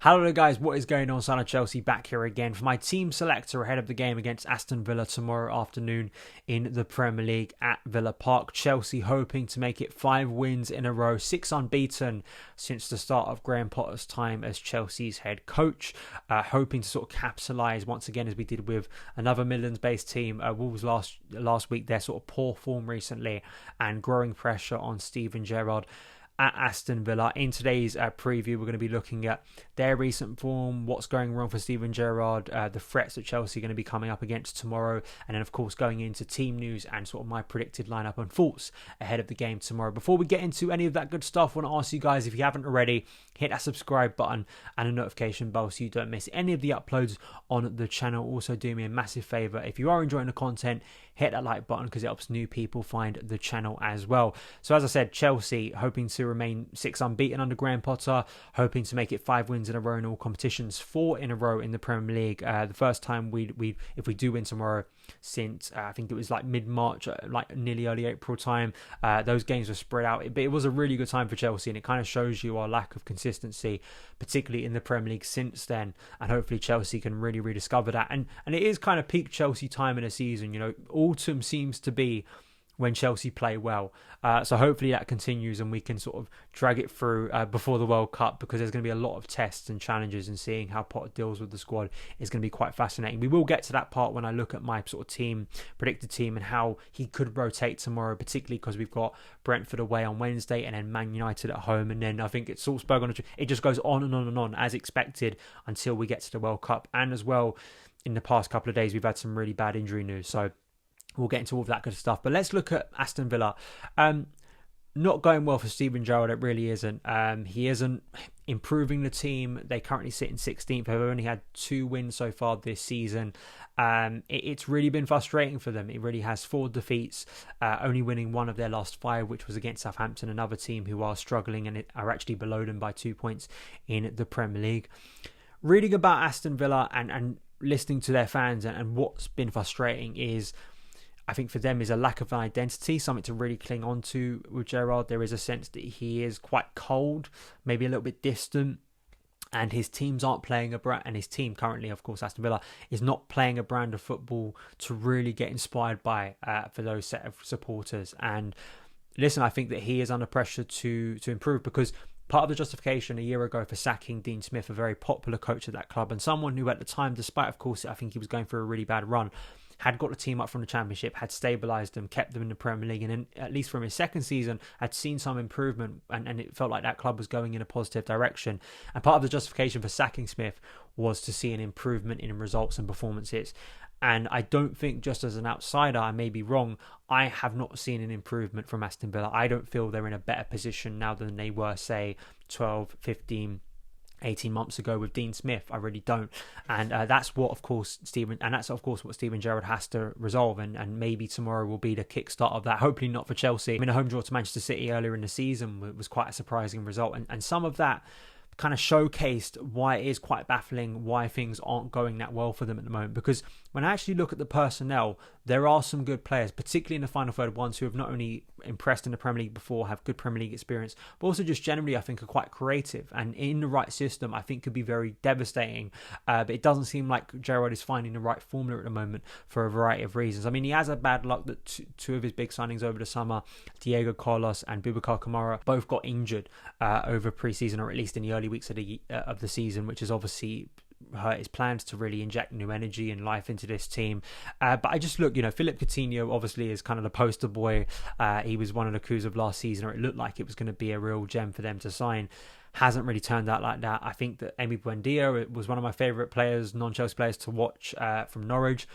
Hello there guys, what is going on? Son of Chelsea back here again for my team selector ahead of the game against Aston Villa tomorrow afternoon in the Premier League at Villa Park. Chelsea hoping to make it 5 wins in a row, 6 unbeaten since the start of Graham Potter's time as Chelsea's head coach. Hoping to sort of capitalise once again as we did with another Midlands-based team. Wolves last week, their sort of poor form recently and growing pressure on Steven Gerrard at Aston Villa. In today's preview, we're going to be looking at their recent form, what's going wrong for Steven Gerrard, the threats that Chelsea are going to be coming up against tomorrow, and then of course going into team news and sort of my predicted lineup and thoughts ahead of the game tomorrow. Before we get into any of that good stuff, I want to ask you guys, if you haven't already, hit that subscribe button and a notification bell so you don't miss any of the uploads on the channel. Also do me a massive favour, if you are enjoying the content, hit that like button because it helps new people find the channel as well. So as I said, Chelsea hoping to remain 6 unbeaten under Graham Potter, hoping to make it 5 wins in a row in all competitions, 4 in a row in the Premier League. The first time if we do win tomorrow since I think it was like mid-March, like nearly early April time. Those games were spread out, but it was a really good time for Chelsea, and it kind of shows you our lack of consistency, particularly in the Premier League since then, and hopefully Chelsea can really rediscover that. And it is kind of peak Chelsea time in a season. You know, autumn seems to be when Chelsea play well. So hopefully that continues and we can sort of drag it through before the World Cup, because there's going to be a lot of tests and challenges, and seeing how Potter deals with the squad is going to be quite fascinating. We will get to that part when I look at my sort of predicted team, and how he could rotate tomorrow, particularly because we've got Brentford away on Wednesday and then Man United at home, and then I think it's Salzburg on it just goes on and on and on as expected until we get to the World Cup. And as well, in the past couple of days we've had some really bad injury news, so we'll get into all of that good stuff. But let's look at Aston Villa. Not going well for Steven Gerrard, it really isn't. He isn't improving the team. They currently sit in 16th. They've only had 2 wins so far this season. It's really been frustrating for them. It really has. 4 defeats, only winning 1 of their last 5, which was against Southampton, another team who are struggling and are actually below them by 2 points in the Premier League. Reading about Aston Villa and listening to their fans, and what's been frustrating is, I think for them, is a lack of an identity, something to really cling on to with Gerrard. There is a sense that he is quite cold, maybe a little bit distant, and his teams aren't playing and his team currently, of course, Aston Villa, is not playing a brand of football to really get inspired by for those set of supporters. And listen, I think that he is under pressure to improve, because part of the justification a year ago for sacking Dean Smith, a very popular coach at that club, and someone who at the time, despite of course I think he was going through a really bad run, had got the team up from the Championship, had stabilised them, kept them in the Premier League, and then, at least from his second season, had seen some improvement, and it felt like that club was going in a positive direction. And part of the justification for sacking Smith was to see an improvement in results and performances. And I don't think, just as an outsider, I may be wrong, I have not seen an improvement from Aston Villa. I don't feel they're in a better position now than they were, say, 12, 15, 18 months ago with Dean Smith. I really don't. And that's what Steven Gerrard has to resolve, and maybe tomorrow will be the kickstart of that. Hopefully not for Chelsea. I mean, a home draw to Manchester City earlier in the season was quite a surprising result, and some of that kind of showcased why it is quite baffling why things aren't going that well for them at the moment. Because when I actually look at the personnel, there are some good players, particularly in the final third, ones who have not only impressed in the Premier League before, have good Premier League experience, but also just generally I think are quite creative, and in the right system I think could be very devastating. But it doesn't seem like Gerrard is finding the right formula at the moment for a variety of reasons. I mean, he has had bad luck that 2 of his big signings over the summer, Diego Carlos and Boubacar Kamara, both got injured over pre-season, or at least in the early weeks of the season, which is obviously hurt his plans to really inject new energy and life into this team. But I just look, Philippe Coutinho obviously is kind of the poster boy. He was one of the coups of last season, or it looked like it was going to be a real gem for them to sign. Hasn't really turned out like that. I think that Emi Buendia was one of my favourite players, non-Chelsea players to watch from Norwich.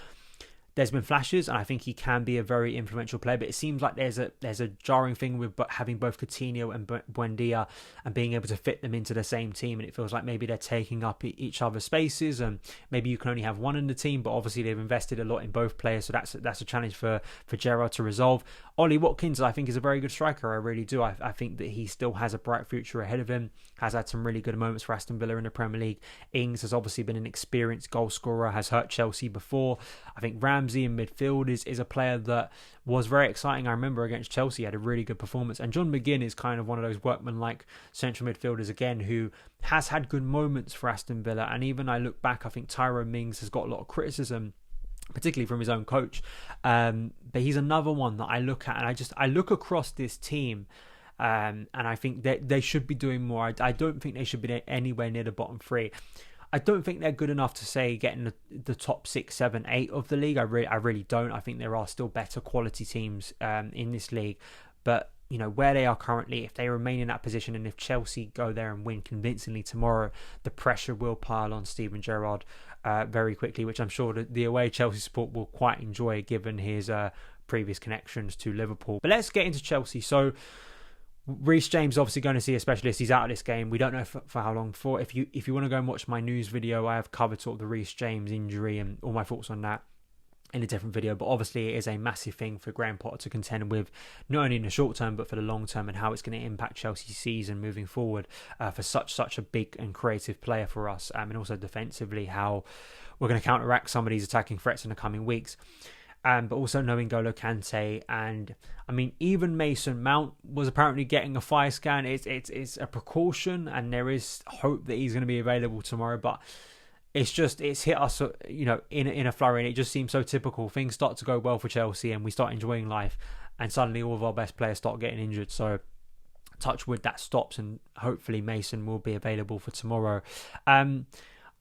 There's been flashes, and I think he can be a very influential player, but it seems like there's a jarring thing with having both Coutinho and Buendia and being able to fit them into the same team, and it feels like maybe they're taking up each other's spaces, and maybe you can only have one in the team, but obviously they've invested a lot in both players, so that's a challenge for Gerrard to resolve. Ollie Watkins, I think, is a very good striker. I really do. I think that he still has a bright future ahead of him, has had some really good moments for Aston Villa in the Premier League. Ings has obviously been an experienced goal scorer, has hurt Chelsea before. I think Ram Ramsey in midfield is a player that was very exciting. I remember against Chelsea, he had a really good performance. And John McGinn is kind of one of those workman-like central midfielders again who has had good moments for Aston Villa. And even I look back, I think Tyrone Mings has got a lot of criticism, particularly from his own coach. But he's another one that I look at, and I look across this team, and I think that they should be doing more. I don't think they should be anywhere near the bottom three. I don't think they're good enough to say getting the top 6, 7, 8 of the league. I really don't. I think there are still better quality teams in this league. But, you know, where they are currently, if they remain in that position and if Chelsea go there and win convincingly tomorrow, the pressure will pile on Steven Gerrard very quickly, which I'm sure the away Chelsea support will quite enjoy given his previous connections to Liverpool. But let's get into Chelsea. So, Reece James obviously going to see a specialist. He's out of this game. We don't know for how long for. If you want to go and watch my news video, I have covered sort of the Reece James injury and all my thoughts on that in a different video. But obviously it is a massive thing for Graham Potter to contend with, not only in the short term but for the long term, and how it's going to impact Chelsea's season moving forward for such a big and creative player for us, and also defensively how we're going to counteract some of these attacking threats in the coming weeks. But also knowing N'Golo Kante, and I mean even Mason Mount was apparently getting a fire scan. It's a precaution, and there is hope that he's going to be available tomorrow. But it's hit us, you know, in a flurry, and it just seems so typical. Things start to go well for Chelsea, and we start enjoying life, and suddenly all of our best players start getting injured. So touch wood that stops, and hopefully Mason will be available for tomorrow.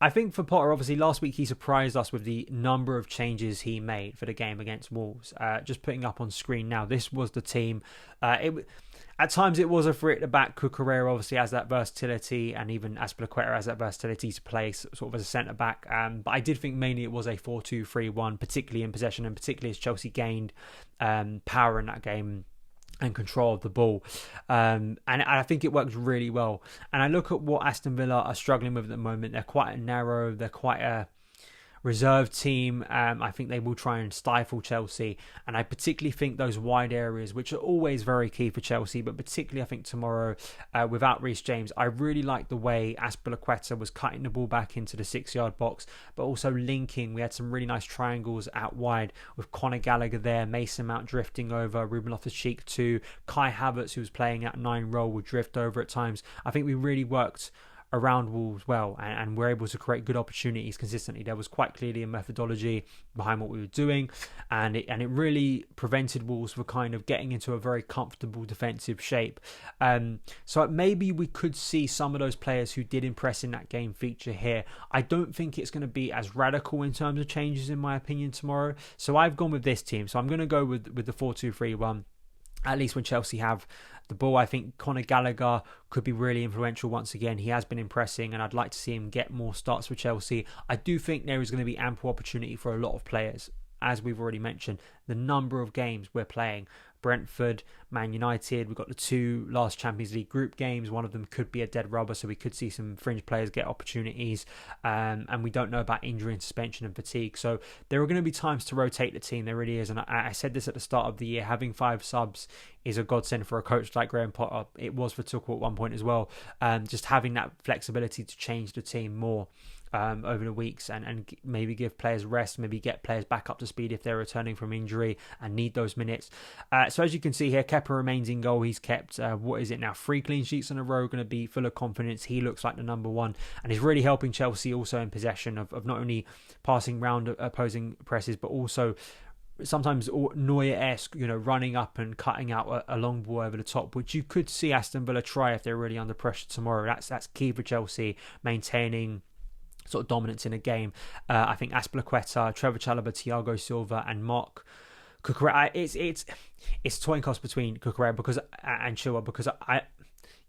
I think for Potter, obviously, last week he surprised us with the number of changes he made for the game against Wolves. Just putting up on screen now, this was the team. At times it was a for it to back. Cucurella obviously has that versatility, and even Azpilicueta has that versatility to play sort of as a centre-back. But I did think mainly it was a 4-2-3-1, particularly in possession, and particularly as Chelsea gained power in that game and control of the ball, and I think it works really well. And I look at what Aston Villa are struggling with at the moment. They're quite narrow, they're quite a reserved team. I think they will try and stifle Chelsea, and I particularly think those wide areas, which are always very key for Chelsea, but particularly I think tomorrow without Reece James, I really like the way Azpilicueta was cutting the ball back into the 6-yard box, but also linking. We had some really nice triangles out wide with Conor Gallagher there, Mason Mount drifting over, Ruben Loftus-Cheek too, Kai Havertz, who was playing at 9 role, would drift over at times. I think we really worked around Wolves well, and we're able to create good opportunities consistently. There was quite clearly a methodology behind what we were doing, and it really prevented Wolves from kind of getting into a very comfortable defensive shape. So maybe we could see some of those players who did impress in that game feature here. I don't think it's going to be as radical in terms of changes, in my opinion, tomorrow. So I've gone with this team. So I'm going to go with the 4-2-3-1. At least when Chelsea have the ball. I think Conor Gallagher could be really influential once again. He has been impressing, and I'd like to see him get more starts for Chelsea. I do think there is going to be ample opportunity for a lot of players. As we've already mentioned, the number of games we're playing. Brentford, Man United, we've got the 2 last Champions League group games. One of them could be a dead rubber, so we could see some fringe players get opportunities. And we don't know about injury and suspension and fatigue. So there are going to be times to rotate the team. There really is. And I said this at the start of the year, having 5 subs is a godsend for a coach like Graham Potter. It was for Tuchel at one point as well. Just having that flexibility to change the team more over the weeks and maybe give players rest, maybe get players back up to speed if they're returning from injury and need those minutes. So as you can see here, Kepa remains in goal. He's kept, 3 clean sheets in a row, going to be full of confidence. He looks like the number one, and he's really helping Chelsea also in possession of not only passing round opposing presses, but also sometimes Neuer-esque, running up and cutting out a long ball over the top, which you could see Aston Villa try if they're really under pressure tomorrow. That's key for Chelsea, maintaining sort of dominance in a game. I think Azpilicueta, Trevor Chalobah, Thiago Silva, and Mark Cucurella. It's toying cost between Cucurella and Chilwell, because I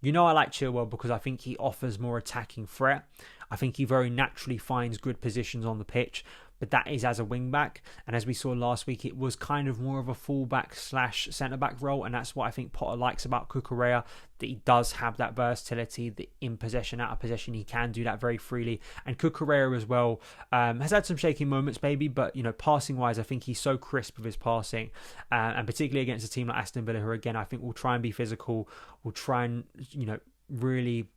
like Chilwell because I think he offers more attacking threat. I think he very naturally finds good positions on the pitch, but that is as a wing back, and as we saw last week, it was kind of more of a fullback / centre back role, and that's what I think Potter likes about Cucurella, that he does have that versatility, that in possession, out of possession, he can do that very freely. And Cucurella as well has had some shaky moments maybe, but passing wise, I think he's so crisp with his passing, and particularly against a team like Aston Villa, who again I think will try and be physical, will try and really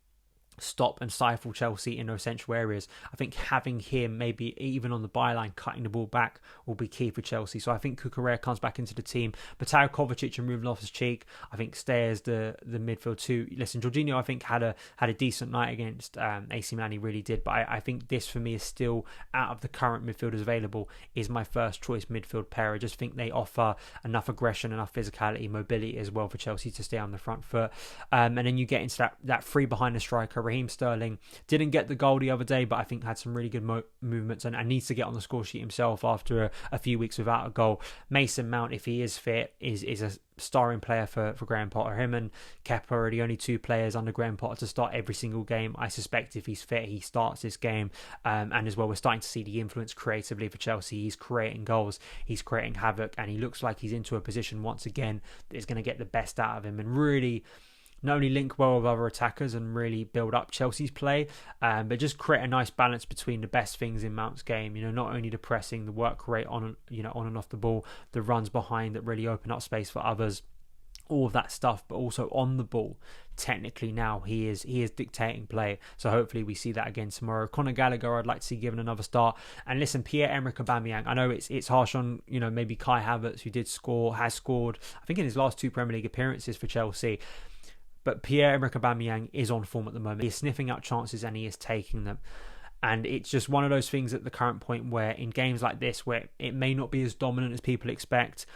stop and stifle Chelsea in those central areas. I think having him maybe even on the byline cutting the ball back will be key for Chelsea. So I think Cucurella comes back into the team. Mateo Kovacic and Ruben Loftus-Cheek I think stay as the midfield too. Listen, Jorginho I think had a decent night against AC Milan, he really did, but I think this for me is still, out of the current midfielders available, is my first choice midfield pair. I just think they offer enough aggression, enough physicality, mobility as well for Chelsea to stay on the front foot. And then you get into that free behind the striker. Raheem Sterling didn't get the goal the other day, but I think had some really good movements and needs to get on the score sheet himself after a few weeks without a goal. Mason Mount, if he is fit, is a starring player for Graham Potter. Him and Kepa are the only two players under Graham Potter to start every single game. I suspect if he's fit, he starts this game. And as well, we're starting to see the influence creatively for Chelsea. He's creating goals, he's creating havoc, and he looks like he's into a position once again that is going to get the best out of him and really not only link well with other attackers and really build up Chelsea's play, but just create a nice balance between the best things in Mount's game. Not only the pressing, the work rate on and off the ball, the runs behind that really open up space for others, all of that stuff, but also on the ball. Technically now he is dictating play, so hopefully we see that again tomorrow. Conor Gallagher I'd like to see given another start. And listen, Pierre-Emerick Aubameyang, I know it's harsh on maybe Kai Havertz, who has scored I think in his last 2 Premier League appearances for Chelsea. But Pierre-Emerick Aubameyang is on form at the moment. He's sniffing out chances and he is taking them. And it's just one of those things at the current point where in games like this, where it may not be as dominant as people expect,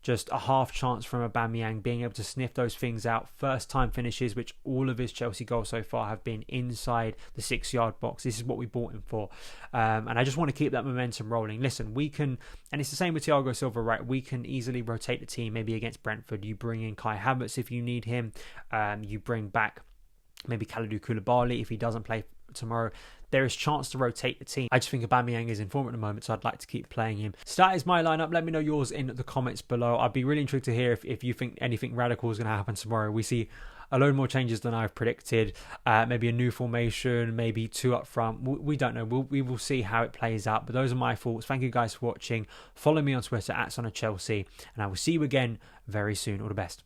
just a half chance from Aubameyang being able to sniff those things out. First time finishes, which all of his Chelsea goals so far have been inside the 6-yard box. This is what we bought him for. And I just want to keep that momentum rolling. Listen, we can, and it's the same with Thiago Silva, right? We can easily rotate the team, maybe against Brentford. You bring in Kai Havertz if you need him. You bring back maybe Kalidou Koulibaly if he doesn't play tomorrow. There is chance to rotate the team. I just think Aubameyang is in form at the moment, so I'd like to keep playing him. So that is my lineup. Let me know yours in the comments below. I'd be really intrigued to hear if you think anything radical is going to happen tomorrow. We see a load more changes than I've predicted. Maybe a new formation, maybe 2 up front. We don't know. We will see how it plays out. But those are my thoughts. Thank you guys for watching. Follow me on Twitter @SonOfChelsea, and I will see you again very soon. All the best.